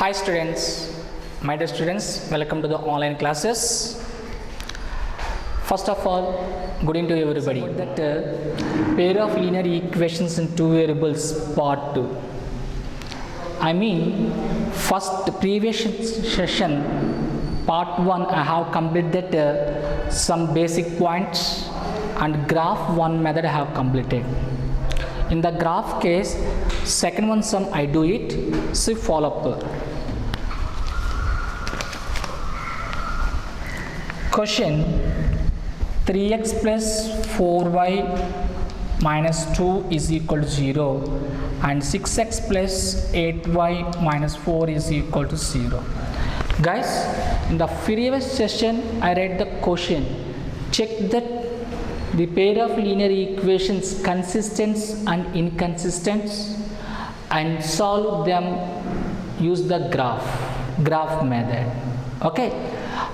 Hi students, my dear students, welcome to the online classes. First of all, good evening to everybody. That pair of linear equations in two variables part 2. I mean, first previous session part 1 I have completed some basic points and graph 1 method I have completed. In the graph case, second one sum I do it, see follow up. Question 3x plus 4y minus 2 is equal to 0 and 6x plus 8y minus 4 is equal to 0. Guys, in the previous session I read the question. Check that the pair of linear equations consistent and inconsistent and solve them, use the graph method. Okay,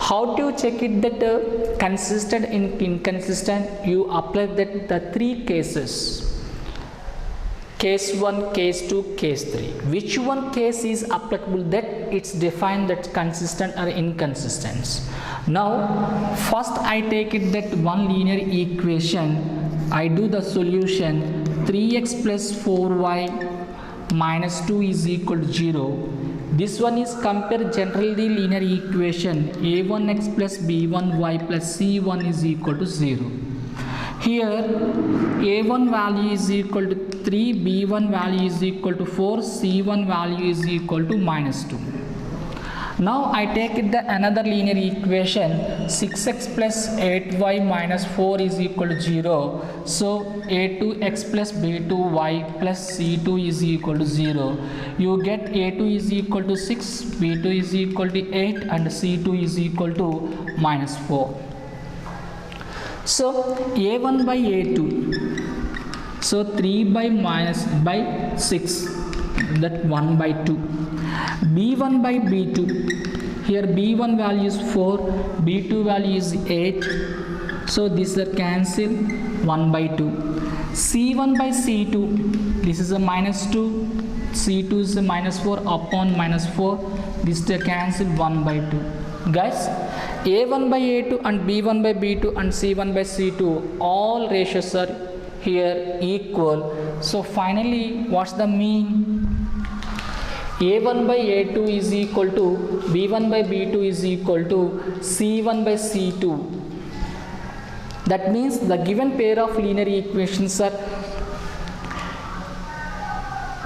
how to check it that consistent and inconsistent? You apply that the three cases, case 1, case 2, case 3. Which one case is applicable, that it's defined that consistent or inconsistent. Now first I take it that one linear equation, I do the solution. 3x plus 4y minus 2 is equal to 0. This one is compare generally linear equation a1x plus b1y plus c1 is equal to 0. Here a1 value is equal to 3, b1 value is equal to 4, c1 value is equal to minus 2. Now I take it the another linear equation 6x plus 8y minus 4 is equal to 0. So a2x plus b2y plus c2 is equal to 0. You get a2 is equal to 6, b2 is equal to 8 and c2 is equal to minus 4. So a1 by a2, so 3 by 6, that 1 by 2. b1 by b2, here b1 value is 4, b2 value is 8, so this is cancel, 1 by 2. c1 by c2, this is a minus 2, c2 is a minus 4 upon minus 4, this is cancel, 1 by 2. Guys, a1 by a2 and b1 by b2 and c1 by c2, all ratios are here equal. So finally, what's the mean? a1 by a2 is equal to b1 by b2 is equal to c1 by c2. That means the given pair of linear equations are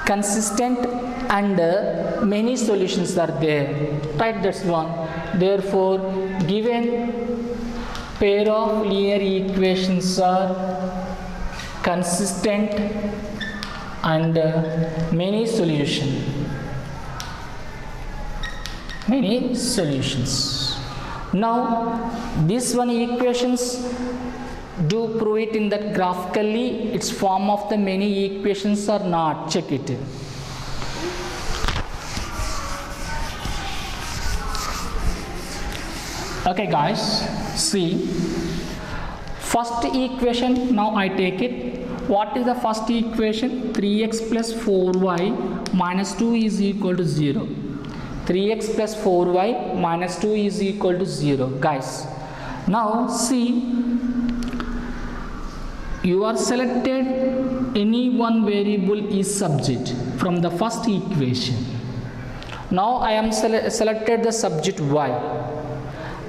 consistent and many solutions are there. Right, that's one. Therefore, given pair of linear equations are consistent and many solutions. Now this one equations, do prove it in that graphically its form of the many equations or not. Check it. Okay guys, see first equation. Now I take it. What is the first equation? 3x plus 4y minus 2 is equal to 0. 3x plus 4y minus 2 is equal to 0. Guys, now see, you are selected any one variable is subject from the first equation. Now I am selected the subject y.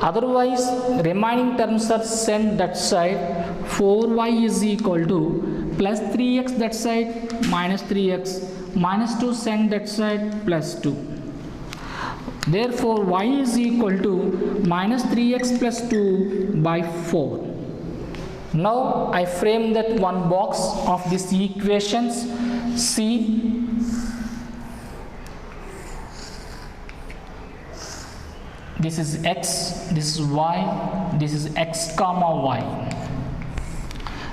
Otherwise, remaining terms are sent that side. 4y is equal to plus 3x that side minus 3x minus 2 sent that side plus 2. Therefore, y is equal to minus 3x plus 2 by 4. Now I frame that one box of these equations. See, this is x, this is y, this is x comma y,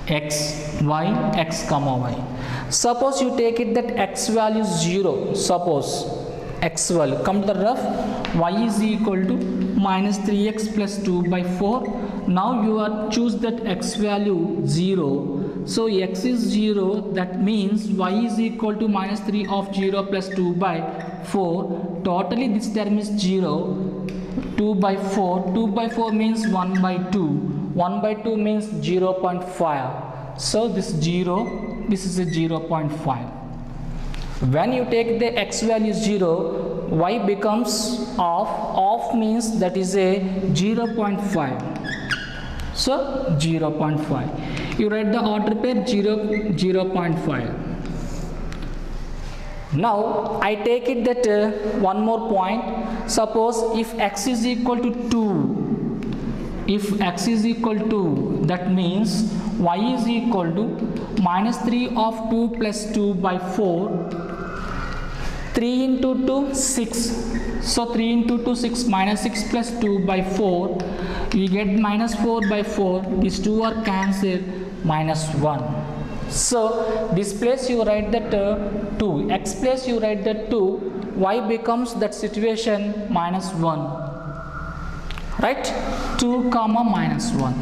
x, y, x comma y. Suppose you take it that x value is 0. Suppose x value, come to the rough, y is equal to minus 3x plus 2 by 4. Now you are choose that x value 0. So x is 0, that means y is equal to minus 3 of 0 plus 2 by 4. Totally this term is 0. 2 by 4. 2 by 4 means 1 by 2. 1 by 2 means 0.5. So this 0, this is a 0.5. When you take the x value 0, y becomes off. Off means that is a 0.5. So 0.5. You write the order pair 0.5. Now I take it that one more point. Suppose if x is equal to 2, if x is equal to, that means y is equal to minus 3 of 2 plus 2 by 4. 3 into 2, 6. So 3 into 2, 6, minus 6 plus 2 by 4. We get minus 4 by 4. These two are cancelled, minus 1. So this place you write that 2. X place you write that 2. Y becomes that situation minus 1. Right? 2 comma minus 1.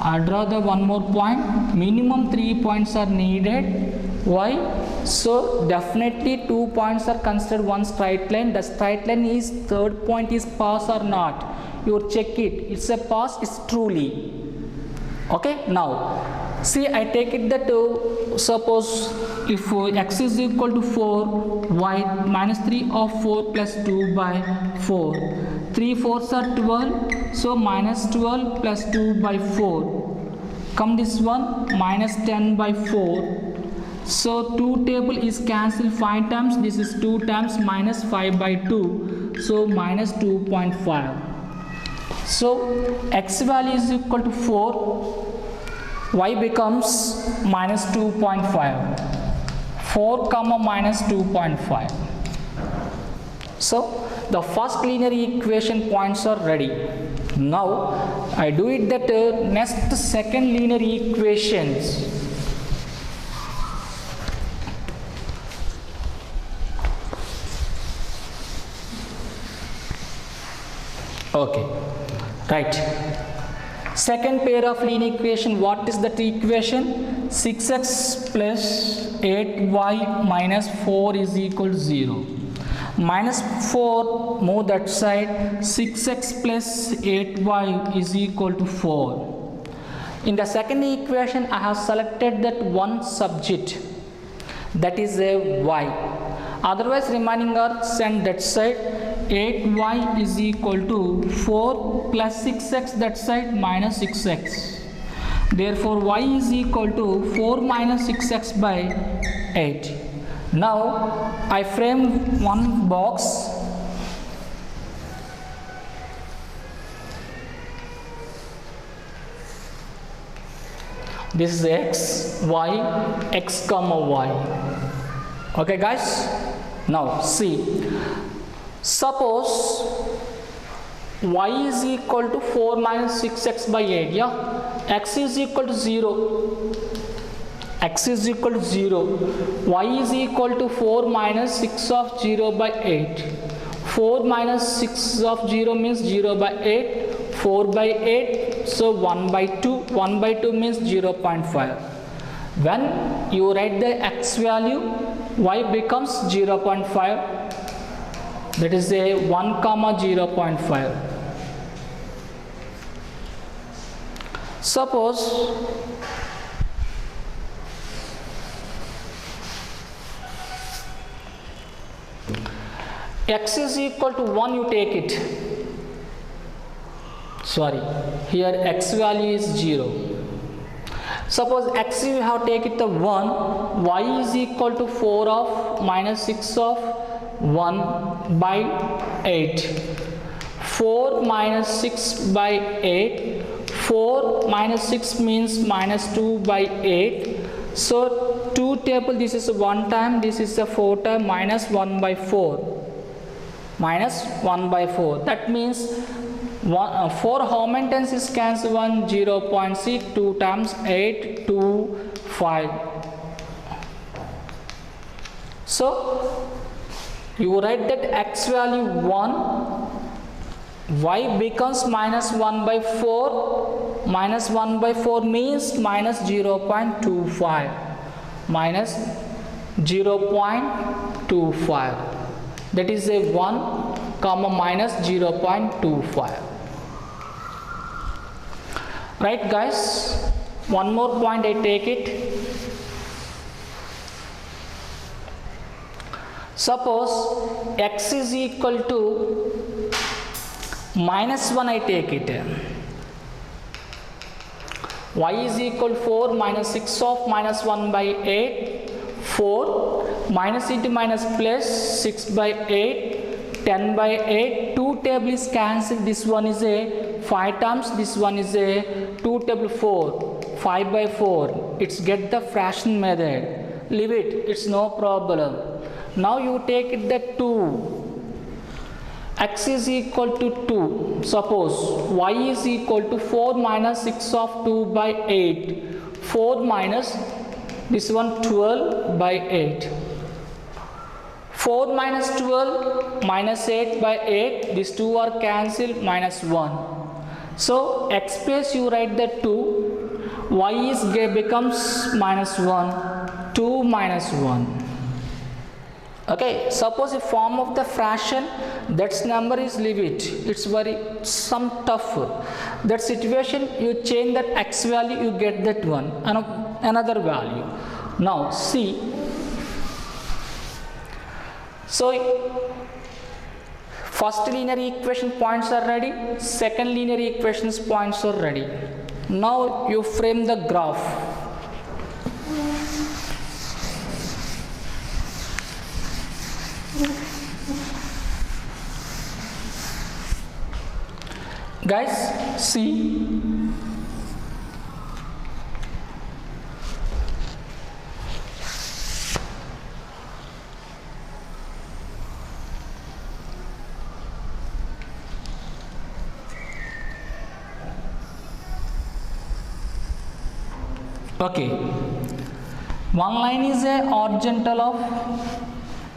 I draw the one more point. Minimum 3 points are needed. Why? So definitely 2 points are considered one straight line. The straight line is third point is pass or not. You check it. It's a pass. It's truly. Okay. Now see, I take it that suppose if x is equal to 4, y minus 3 of 4 plus 2 by 4. 3 4s are 12. So minus 12 plus 2 by 4. Come this one minus 10 by 4. So 2 table is cancelled 5 times. This is 2 times minus 5 by 2. So minus 2.5. So x value is equal to 4. Y becomes minus 2.5. 4 comma minus 2.5. So the first linear equation points are ready. Now I do it that next second linear equations. Okay, right. Second pair of linear equation, what is that equation? 6x plus 8y minus 4 is equal to 0. Minus 4, move that side. 6x plus 8y is equal to 4. In the second equation, I have selected that one subject, that is a y. Otherwise remaining are sent that side. 8y is equal to 4 plus 6x that side minus 6x. Therefore y is equal to 4 minus 6x by 8. Now I frame one box. This is x, y, x comma y. Okay guys, now see. Suppose y is equal to 4 minus 6x by 8, yeah? X is equal to 0. X is equal to 0. Y is equal to 4 minus 6 of 0 by 8. 4 minus 6 of 0 means 0 by 8. 4 by 8, so 1 by 2. 1 by 2 means 0.5. When you write the x value, y becomes 0.5. That is a 1 comma 0.5. Suppose x is equal to 1, you take it. Sorry, here x value is 0. Suppose x you have take it the 1, y is equal to 4 of minus 6 of 1 by 8. 4 minus 6 by 8. 4 minus 6 means minus 2 by 8. So 2 table, this is 1 time, this is a 4 time, minus 1 by 4. Minus 1 by 4. That means 4 how many times is cancelled? 1, 0.6, 2 times 8, 2, 5. So you write that x value 1, y becomes minus 1 by 4, minus 1 by 4 means minus 0.25. Minus 0.25. That is a 1 comma minus 0.25. Right guys, one more point I take it. Suppose x is equal to minus 1, I take it. Y is equal to 4 minus 6 of minus 1 by 8, 4 minus into minus plus 6 by 8, 10 by 8, 2 table is cancelled, this one is a 5 times, this one is a 2 table 4, 5 by 4, it's get the fraction method, leave it, it's no problem. Now you take it the 2, x is equal to 2, suppose y is equal to 4 minus 6 of 2 by 8, 4 minus this one 12 by 8, 4 minus 12 minus 8 by 8, these two are cancelled, minus 1. So x place you write the 2, y is becomes minus 1, 2 minus 1. Okay, suppose a form of the fraction, that number is leave it, it's very some tough. That situation you change that x value, you get that one, another value. Now see, so first linear equation points are ready, second linear equations points are ready. Now you frame the graph. Guys, see, okay, one line is a horizontal of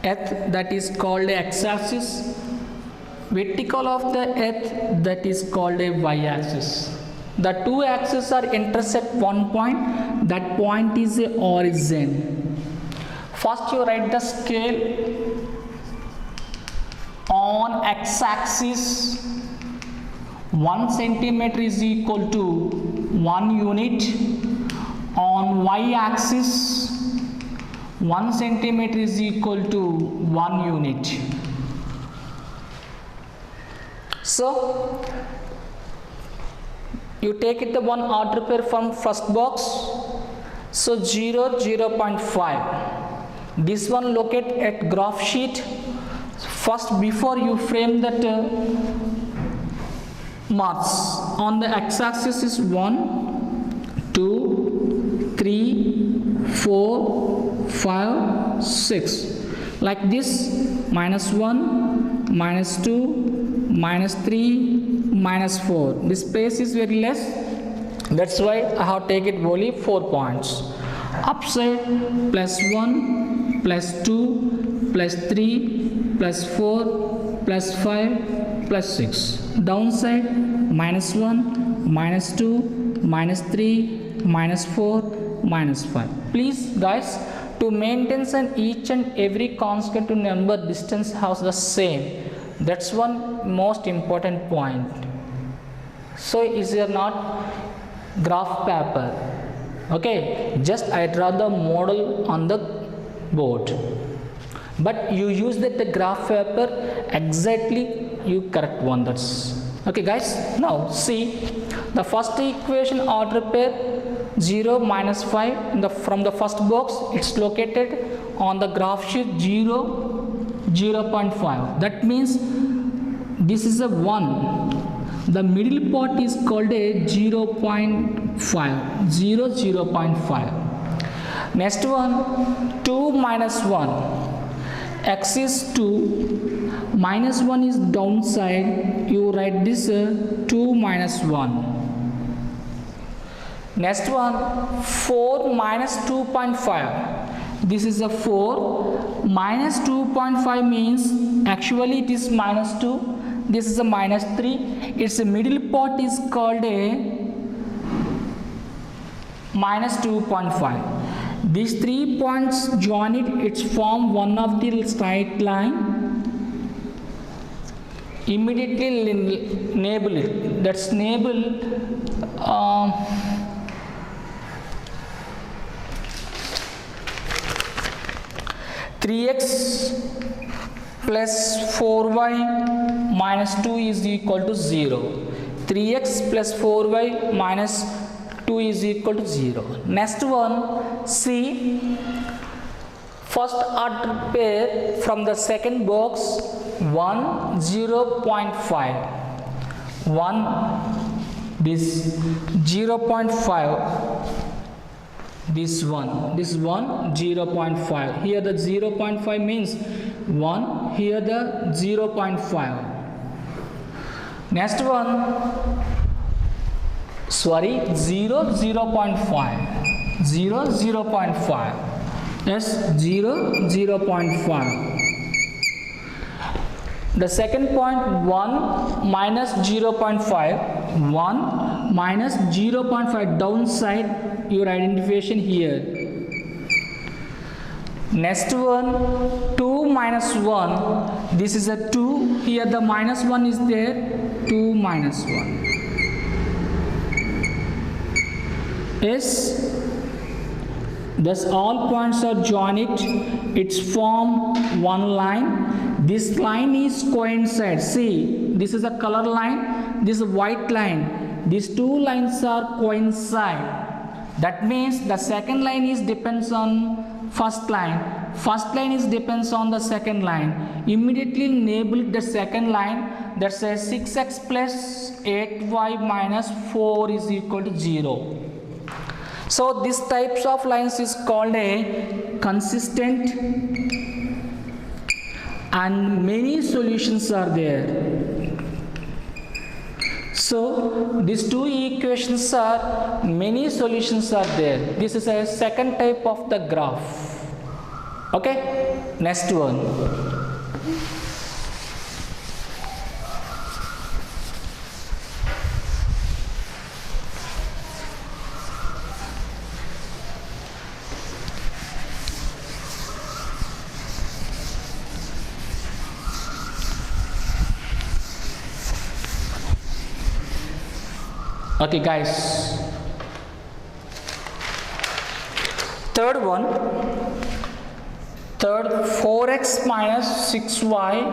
earth, that is called a x-axis, vertical of the earth, that is called a y-axis. The two axes are intersect one point, that point is a origin. First you write the scale. On x-axis 1 centimeter is equal to 1 unit. On y-axis 1 centimeter is equal to 1 unit. So you take it the one order pair from first box. So 0, 0.5. This one locate at graph sheet. First, before you frame that marks on the x-axis is 1, 2, 3, 4, 5, 6. Like this, minus 1, minus 2, minus 3, minus 4. This space is very less, that's why I have taken only 4 points. Upside plus 1, plus 2, plus 3, plus 4, plus 5, plus 6. Downside minus 1, minus 2, minus 3, minus 4, minus 5. Please guys, to maintain each and every constant number distance has the same. That's one most important point. So is there not graph paper? Okay, just I draw the model on the board, but you use that the graph paper exactly you correct one. That's okay guys. Now see the first equation order pair 0 minus 5 from the first box, it's located on the graph sheet 0, 0.5. That means this is a 1. The middle part is called a 0.5, 0, 0.5. Next one, 2 minus 1. X is 2, minus 1 is downside. You write this 2 minus 1. Next one, 4 minus 2.5. This is a 4. Minus 2.5 means actually it is minus 2. This is a minus 3. Its middle part is called a minus 2.5. These 3 points join it, it's form one of the straight line. Immediately label it. That's label 3x plus 4y minus 2 is equal to 0. 3x plus 4y minus 2 is equal to 0. Next one, see first order pair from the second box 1 0.5 1 this 0.5 this one 0.5 here the 0.5 means 1 here the 0.5. Next one, sorry, 0.5 yes 0.5. The second point 1 minus 0.5 1 minus 0.5 downside your identification here. Next one 2 minus 1, this is a 2, here the minus 1 is there, 2 minus 1. Yes, thus all points are joined, it's form one line. This line is coincide. See, this is a color line, this is a white line. These two lines are coincide. That means the second line is depends on first line. First line is depends on the second line. Immediately label the second line, that says 6x plus 8y minus 4 is equal to 0. So these types of lines is called a consistent, and many solutions are there. So these two equations are, many solutions are there. This is a second type of the graph. Okay, next one. Okay guys, third 4x minus 6y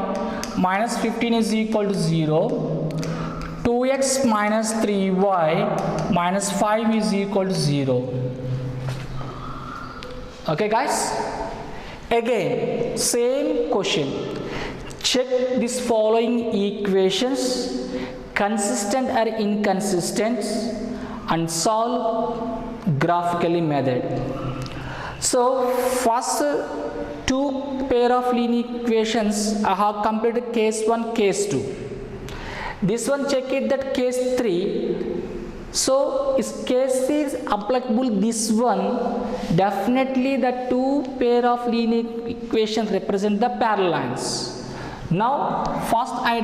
minus 15 is equal to 0. 2x minus 3y minus 5 is equal to 0. Okay guys, again same question. Check these following equations, consistent or inconsistent, and solve graphically method. So first two pair of linear equations I have completed case 1, case 2. This one check it that case 3. So is case is applicable this one, definitely the two pair of linear equations represent the parallel lines. Now first I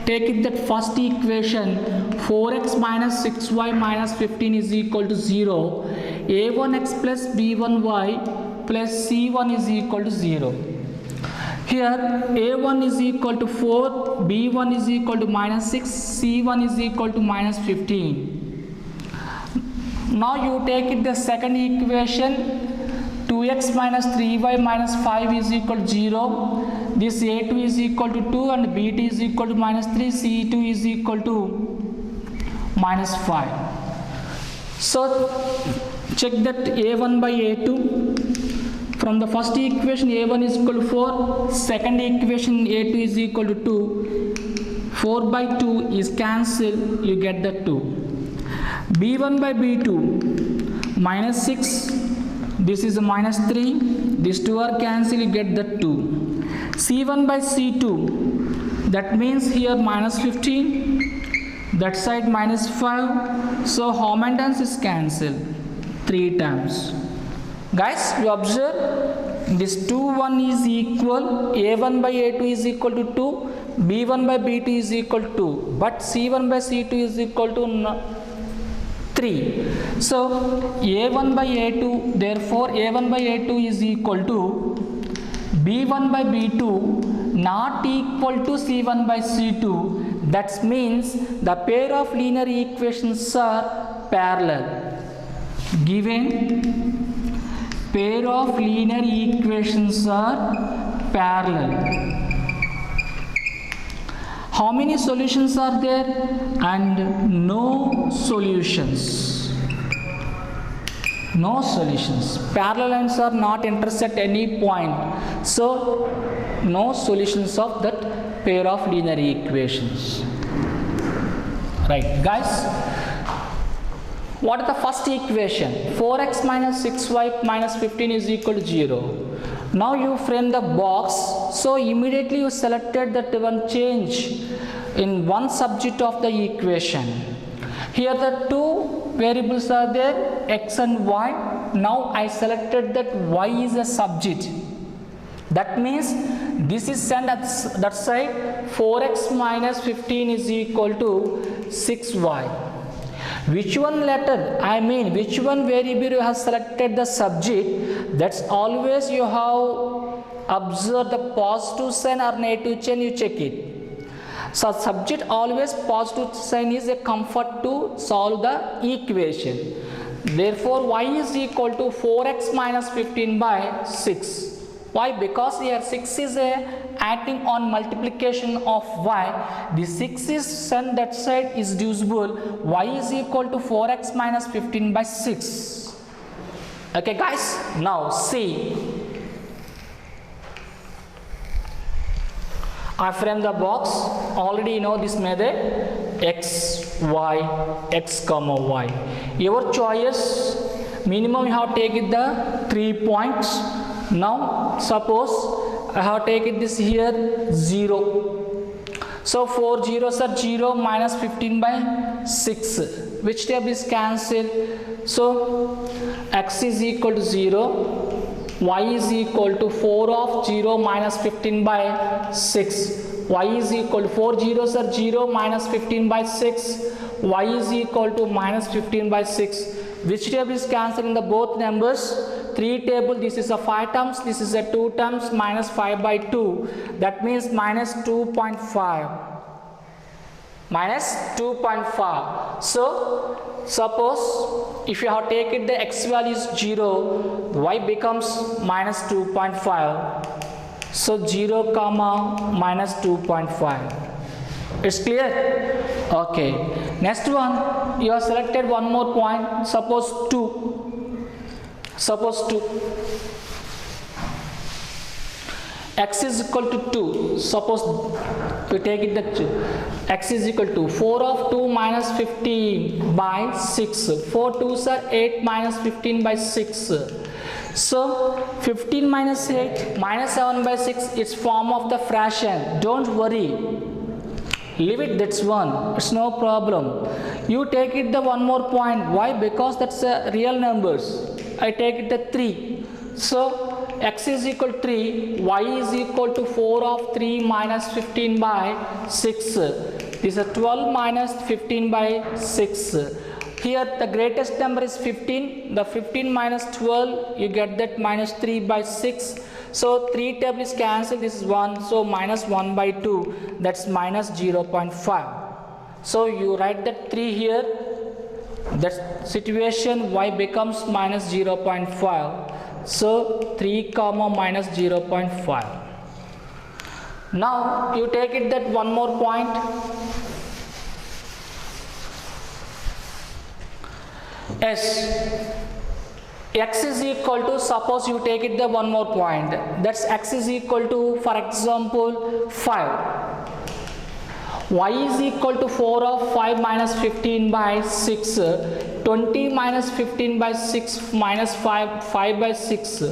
take it that first equation 4x minus 6y minus 15 is equal to 0. a1x plus b1y plus c1 is equal to 0. Here a1 is equal to 4, b1 is equal to minus 6, c1 is equal to minus 15. Now you take it the second equation 2x minus 3y minus 5 is equal to 0. This a2 is equal to 2 and b2 is equal to minus 3, c2 is equal to minus 5. So check that a1 by a2. From the first equation a1 is equal to 4, second equation a2 is equal to 2. 4 by 2 is cancelled, you get the 2. b1 by b2 minus 6, this is a minus 3, these two are cancelled, you get the 2. c1 by c2, that means here minus 15, that side minus 5, so homotangents is cancelled 3 times. Guys, you observe this 2 1 is equal, a1 by a2 is equal to 2, b1 by b2 is equal to 2, but c1 by c2 is equal to 3. 3. So a1 by a2, therefore a1 by a2 is equal to b1 by b2 not equal to c1 by c2. That means the pair of linear equations are parallel. Given pair of linear equations are parallel. How many solutions are there? And no solutions. No solutions. Parallel lines are not intersect any point. So no solutions of that pair of linear equations. Right, guys. What is the first equation? 4x minus 6y minus 15 is equal to 0. Now you frame the box. So immediately you selected that one change in one subject of the equation. Here the two variables are there, x and y. Now I selected that y is a subject. That means this is sent at that side. 4x minus 15 is equal to 6y. Which one letter, which one variable you have selected the subject, that's always you have observed the positive sign or negative sign, you check it. So subject always positive sign is a comfort to solve the equation. Therefore y is equal to 4x minus 15 by 6. Why? Because here 6 is acting on multiplication of y. The 6 is sent that side is divisible. Y is equal to 4x minus 15 by 6. Okay guys, now see. I frame the box. Already you know this method. X, y, x comma y. Your choice. Minimum you have taken the 3 points. Now suppose I have taken this here 0. So 4 zeros are 0 minus 15 by 6. Which term is cancelled? So x is equal to 0. Y is equal to 4 of 0 minus 15 by 6. Y is equal to 4 zeros are 0 minus 15 by 6. Y is equal to minus 15 by 6. Which table is cancelled in the both numbers? 3 table, this is a 5 terms, this is a 2 terms, minus 5 by 2. That means minus 2.5. Minus 2.5. So suppose if you have taken the x value is 0, y becomes minus 2.5. So 0 comma minus 2.5. It's clear? Okay. Next one, you have selected one more point. Suppose 2. Suppose 2. X is equal to 2. Suppose we take it that x is equal to 4 of 2 minus 15 by 6. 4 2s are 8 minus 15 by 6. So 15 minus 8 minus 7 by 6 is form of the fraction. Don't worry. Leave it, that's one. It's no problem. You take it the one more point. Why? Because that's real numbers. I take it the 3. So x is equal to 3, y is equal to 4 of 3 minus 15 by 6. This is 12 minus 15 by 6. Here the greatest number is 15. The 15 minus 12, you get that minus 3 by 6. So 3 table is cancelled, this is 1. So minus 1 by 2, that's minus 0.5. So you write that 3 here. That situation y becomes minus 0.5. So 3 comma minus 0.5. Now you take it that one more point. S. X is equal to, suppose you take it the one more point. That's x is equal to, for example, 5. Y is equal to 4 of 5 minus 15 by 6. 20 minus 15 by 6 minus 5 by 6.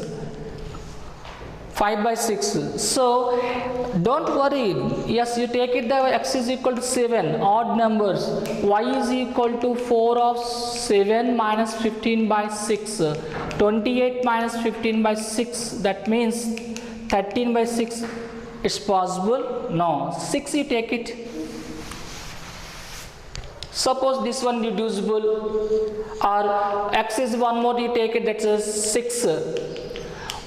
5 by 6. So don't worry. Yes, you take it the x is equal to 7, odd numbers. Y is equal to 4 of 7 minus 15 by 6. 28 minus 15 by 6. That means 13 by 6 is possible. No. 6 you take it. Suppose this one reducible, or x is one more, you take it, that's a 6.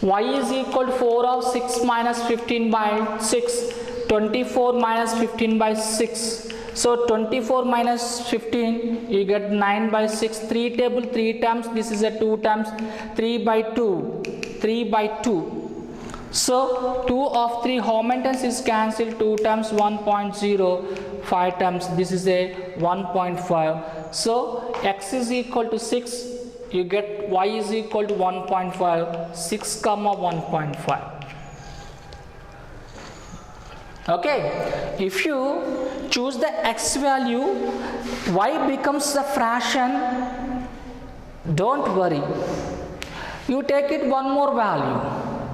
Y is equal to 4 of 6 minus 15 by 6, 24 minus 15 by 6. So 24 minus 15, you get 9 by 6, 3 table 3 times, this is a 2 times, 3 by 2, 3 by 2. So 2 of 3, how many times is cancelled? 2 times 1.0, 5 times, this is a 1.5. So x is equal to 6, you get y is equal to 1.5, 6 comma 1.5. Okay, if you choose the x value, y becomes the fraction. Don't worry, you take it one more value,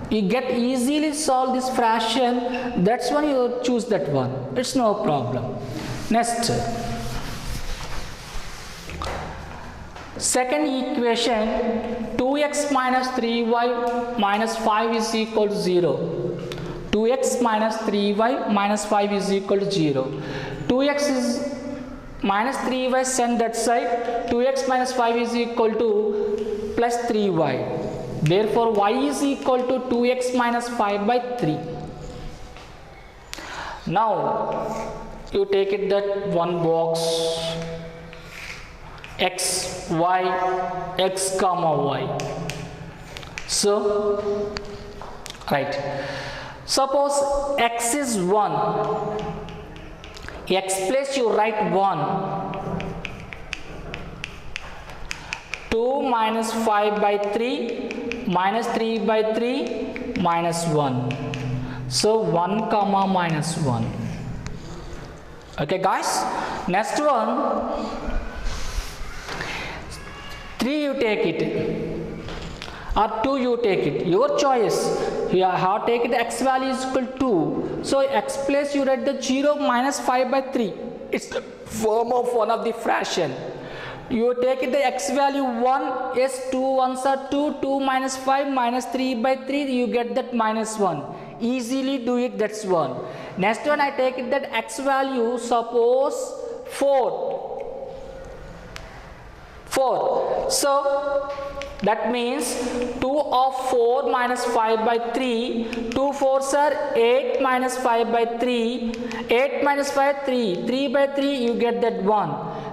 you get easily solve this fraction, that's why you choose that one, it's no problem. Next, second equation, 2x minus 3y minus 5 is equal to 0. 2x minus 3y minus 5 is equal to 0. 2x is minus 3y, send that side. 2x minus 5 is equal to plus 3y. Therefore, y is equal to 2x minus 5 by 3. Now, you take it that one box, x, y, x comma y. So, right. Suppose x is 1. X place you write 1. 2 minus 5 by 3 minus 3 by 3 minus 1. So 1 comma minus 1. Okay guys, next one, 3 you take it or 2 you take it, your choice. You have taken x value is equal to 2. So x place you write the 0 minus 5 by 3. It's the form of one of the fraction. You take it the x value 1, yes, 2 ones are 2, 2 minus 5 minus 3 by 3, you get that minus 1. Easily do it, that's 1. Next one, I take it that x value, suppose 4. 4. So that means 2 of 4 minus 5 by 3, 2 4s are 8 minus 5 by 3, 8 minus 5 3, 3 by 3 you get that 1.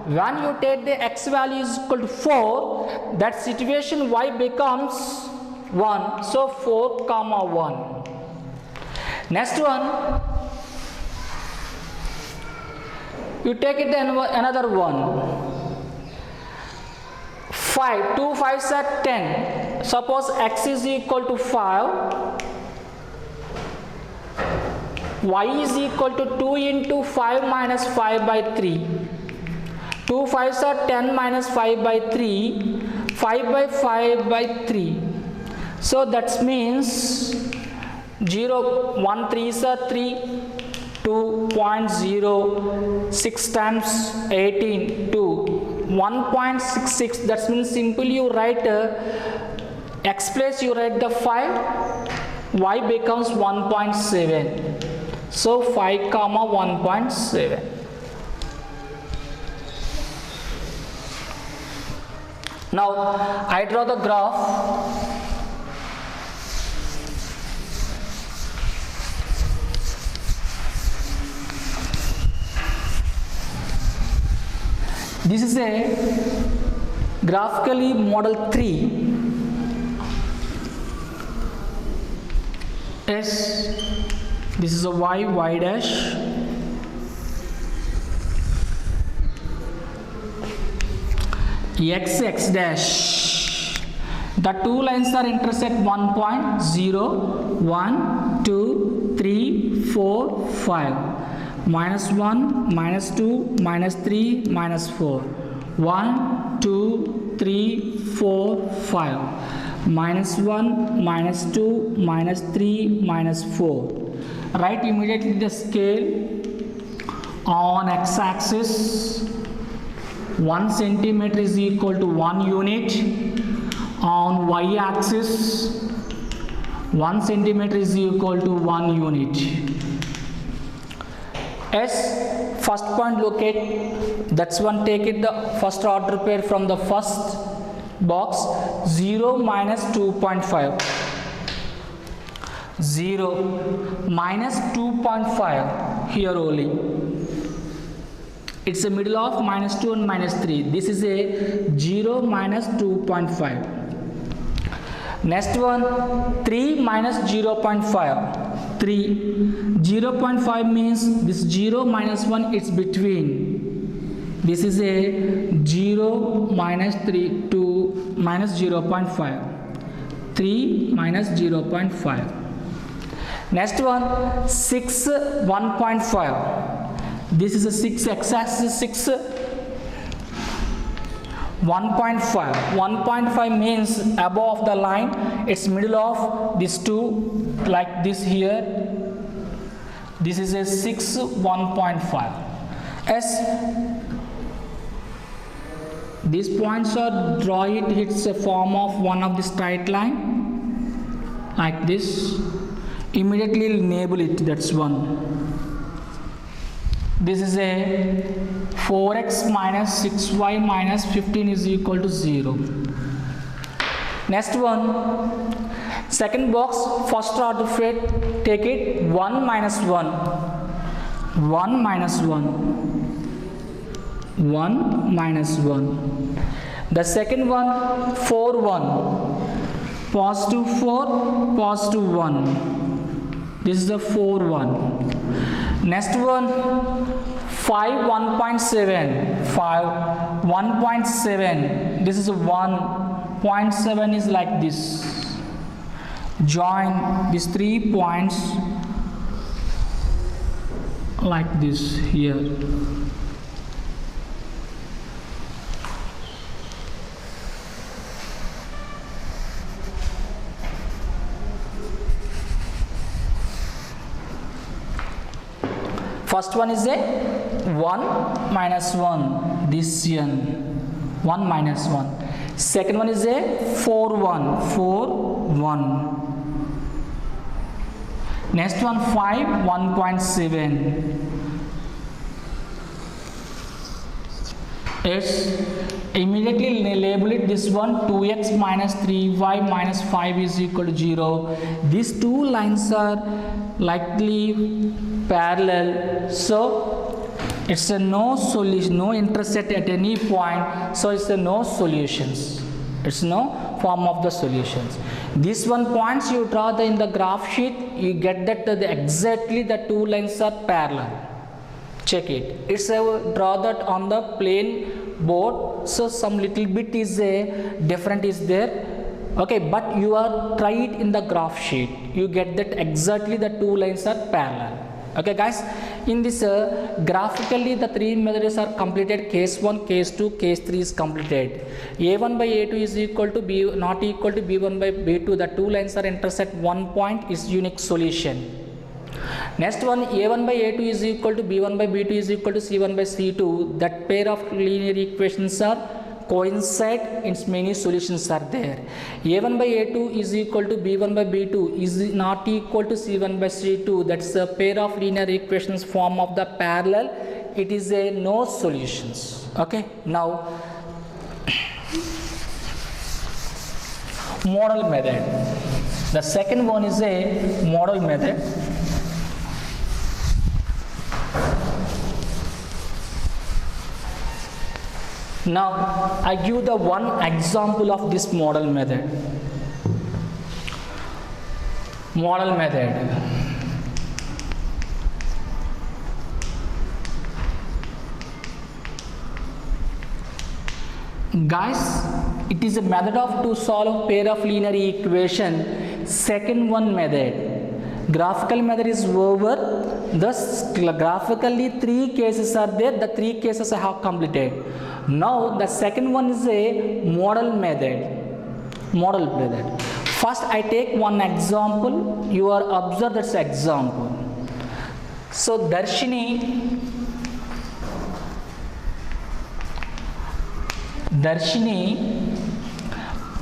When you take the x value is equal to 4, that situation y becomes 1, so 4 comma 1. Next one, you take it another one. 5, 2 5s are 10. Suppose x is equal to 5, y is equal to 2 into 5 minus 5 by 3. 2 5s are 10 minus 5 by 3, 5 by 5 by 3. So that means 0, 1 3s are 3, 2.0, 6 times 18, 2. 1.66, that means simply you write x place you write the 5, y becomes 1.7, so 5 comma 1.7. Now I draw the graph. This is a graphically model 3. S, this is a y dash. X dash. The two lines are intersect 1.0, 1, 2, 3, 4, 5. Minus 1, minus 2, minus 3, minus 4. 1, 2, 3, 4, 5. Minus 1, minus 2, minus 3, minus 4. Write immediately the scale on x-axis. 1 centimeter is equal to 1 unit. On y-axis, 1 centimeter is equal to 1 unit. S, first point locate, that's one, take it the first order pair from the first box. 0 minus 2.5, 0 minus 2.5 here only. It's the middle of minus 2 and minus 3. This is a 0 minus 2.5. Next one, 3 minus 0.5. 3. 0.5 means this 0 minus 1, it's between. This is a 0 minus 3 to minus 0.5. 3 minus 0.5. Next one, 6 1.5. This is a 6 x-axis 6 1.5. 1.5 means above the line, it's middle of these two, like this here. This is a 6 1.5. As these points are draw it, it's a form of one of the straight line like this. Immediately label it, that's one. This is a 4x minus 6y minus 15 is equal to 0. Next one, second box, first order fit, take it 1 minus 1. 1 minus 1. 1 minus 1. The second one, 4 1. Positive 4, positive 1. This is the 4 1. Next one, 5 1.7. 5 1.7. This is 1.7 is like this. Join these 3 points like this here. First one is a 1 minus 1, this n, 1 minus 1. Second one is a 4 1, 4 1. Next one, 5 1.7. It's immediately label it, this one, 2x minus 3y minus 5 is equal to 0. These two lines are likely parallel, so it's a no solution, no intersect at any point, so it's a no solutions. It's no form of the solutions. This one points you draw in the graph sheet, you get that exactly the two lines are parallel. Check it. It's a draw that on the plain board, so some little bit is a different is there. Okay, but you are try it in the graph sheet, you get that exactly the two lines are parallel. Okay guys, in this graphically the three methods are completed. Case 1, case 2, case 3 is completed. A1 by A2 is equal to B, not equal to B1 by B2. The two lines are intersect one point is unique solution. Next one, A1 by A2 is equal to B1 by B2 is equal to C1 by C2. That pair of linear equations are coincide, its many solutions are there. A1 by A2 is equal to B1 by B2 is not equal to C1 by C2. That's a pair of linear equations form of the parallel. It is a no solutions. Okay, now model method. The second one is a model method. Now I give the one example of this model method. Model method. Guys, it is a method of to solve pair of linear equation. Second one method. Graphical method is over. Thus graphically 3 cases are there. The 3 cases I have completed. Now the second one is a model method. Model method. First I take one example. You are observe this example. So Darshini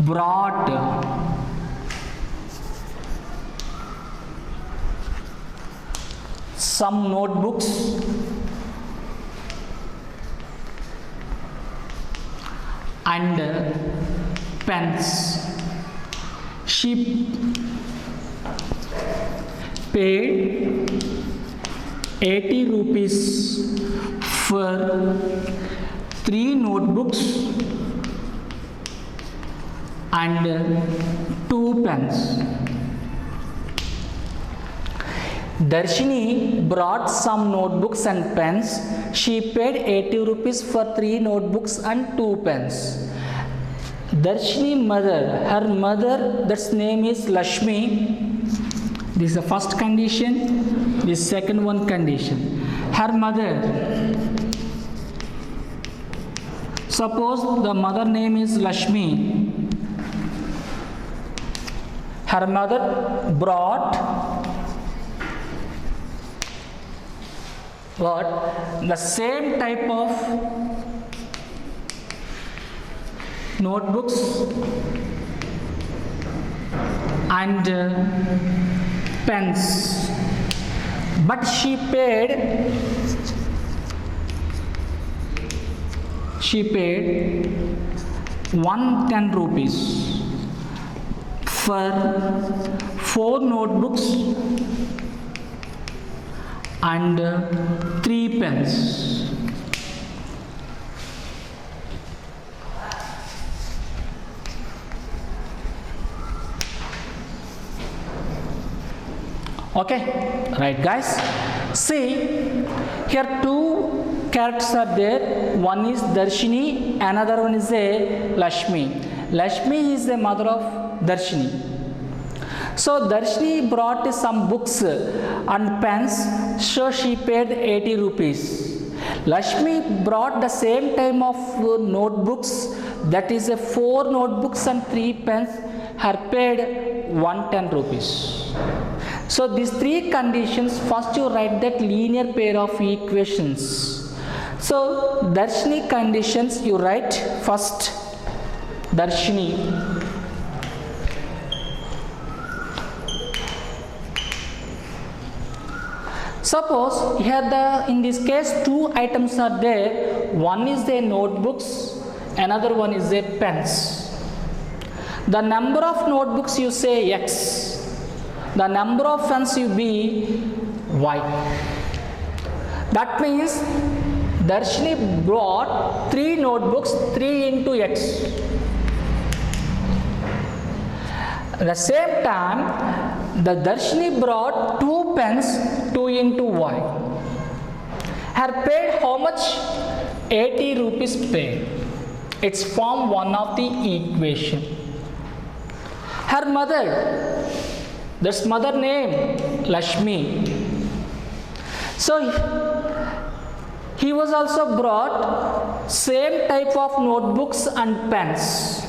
brought some notebooks and pens. She paid 80 rupees for 3 notebooks and 2 pens. Darshini brought some notebooks and pens. She paid 80 rupees for 3 notebooks and 2 pens. Darshini mother, her mother, that's name is Lakshmi. This is the first condition. This second one condition. Her mother. Suppose the mother name is Lakshmi. Her mother brought the same type of notebooks and pens, but she paid 110 rupees for 4 notebooks and 3 pens. Okay, right guys, see here 2 characters are there. One is Darshini, another one is a Lakshmi. Lakshmi is the mother of Darshini. So Darshini brought some books and pens, so she paid 80 rupees. Lakshmi brought the same time of notebooks, that is a 4 notebooks and 3 pens, her paid 110 rupees. So these 3 conditions, first you write that linear pair of equations. So Darshini conditions you write first. Darshini suppose here in this case 2 items are there. One is the notebooks, another one is the pens. The number of notebooks you say X, the number of pens you be Y. That means Darshini brought 3 notebooks, 3 into X. At the same time, the Darshini brought 2 pens, 2 into Y. Her paid how much? 80 rupees paid. It's form 1 of the equation. Her mother, that's mother name Lakshmi. So he was also brought same type of notebooks and pens.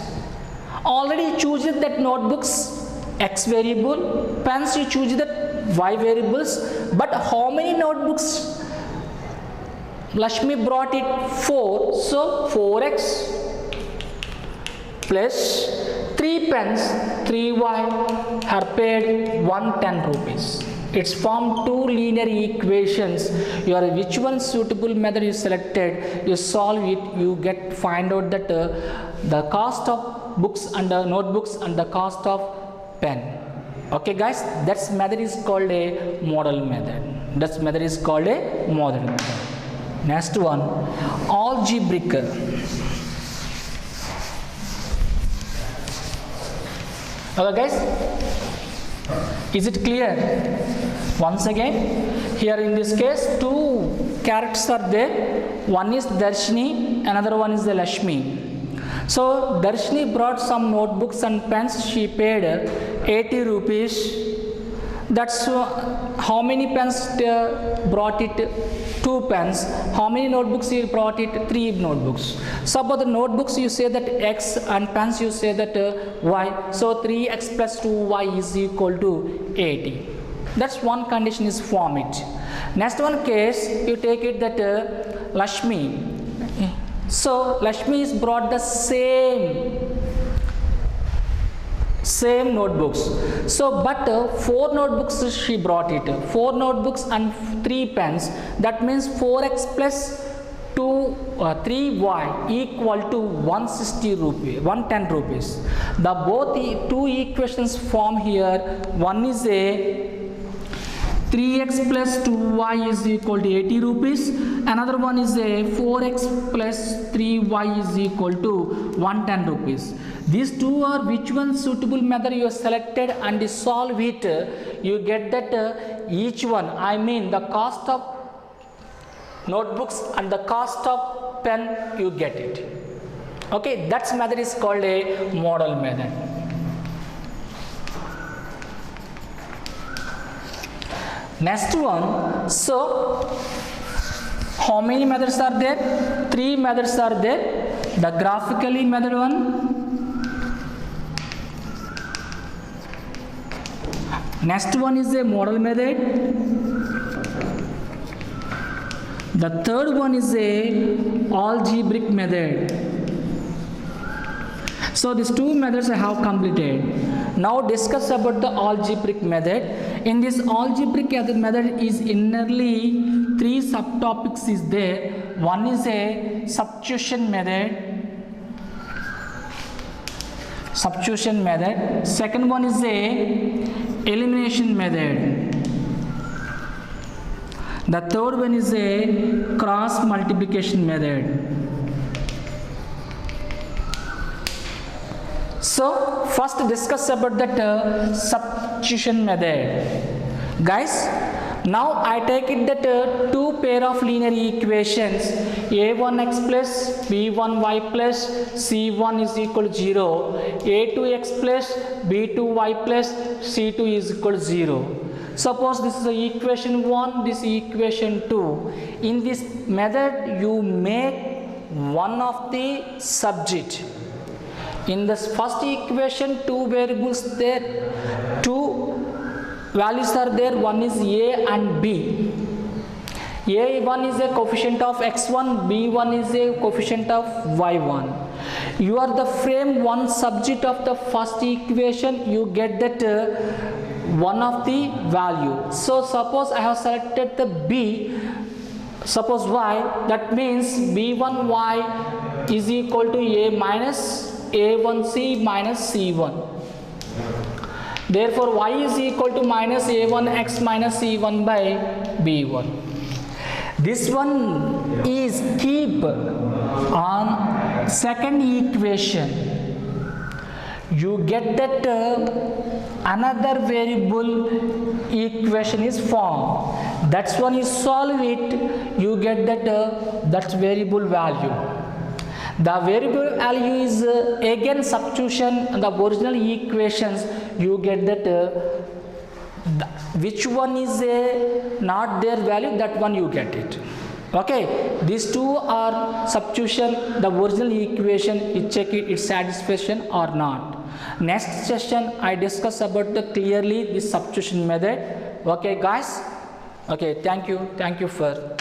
Already choose that notebooks X variable, pens you choose that Y variables, but how many notebooks? Lakshmi brought it 4, so 4x plus 3 pens 3y, her paid 110 rupees. It's formed 2 linear equations. Which one suitable method you selected, you solve it, you find out that the cost of books and notebooks and the cost of pen. Okay guys, that method is called a model method. That method is called a model method. Next one, algebraic. Okay guys, is it clear? Once again, here in this case 2 characters are there. One is Darshini, another one is the Lakshmi. So Darshini brought some notebooks and pens. She paid 80 rupees. That's how many pens brought it? 2 pens. How many notebooks he brought it? 3 notebooks. So about the notebooks you say that X and pens you say that Y. So 3x plus 2y is equal to 80. That's one condition is form it. Next one case you take it that Lakshmi. So Lakshmi is brought the same notebooks. So but 4 notebooks she brought it. 4 notebooks and 3 pens. That means 4x plus 3y equal to 160 rupee 110 rupees. The both two equations form here. One is a 3x plus 2y is equal to 80 rupees. Another one is a 4x plus 3y is equal to 110 rupees. These two are which one suitable method you have selected and you solve it. You get that each one, I mean the cost of notebooks and the cost of pen, you get it. Okay, that method is called a model method. Next one, so how many methods are there? 3 methods are there. The graphically method one, next one is a model method, the third one is a algebraic method. So these two methods I have completed. Now discuss about the algebraic method. In this algebraic method is innerly 3 subtopics is there. One is a substitution method. Second one is a elimination method. The third one is a cross multiplication method. So first discuss about that substitution method. Guys, now I take it that two pair of linear equations a1x plus b1y plus c1 is equal to 0, a2x plus b2y plus c2 is equal to 0. Suppose this is the equation 1, this equation 2. In this method you make one of the subject. In this first equation, two variables there, two values are there, one is a and b. a1 is a coefficient of x1, b1 is a coefficient of y1. You are the frame one subject of the first equation, you get that one of the value. So suppose I have selected the b, suppose y, that means b1y is equal to a minus a1c minus c1. Therefore y is equal to minus a1x minus c1 by b1. This one is keep on second equation. You get that another variable equation is formed. That's when you solve it, you get that that variable value. The variable value is again substitution the original equations, you get that which one is not their value, that one you get it. Okay, these two are substitution the original equation, you check it, its satisfaction or not. Next session I discuss about the clearly this substitution method. Okay guys, okay, thank you for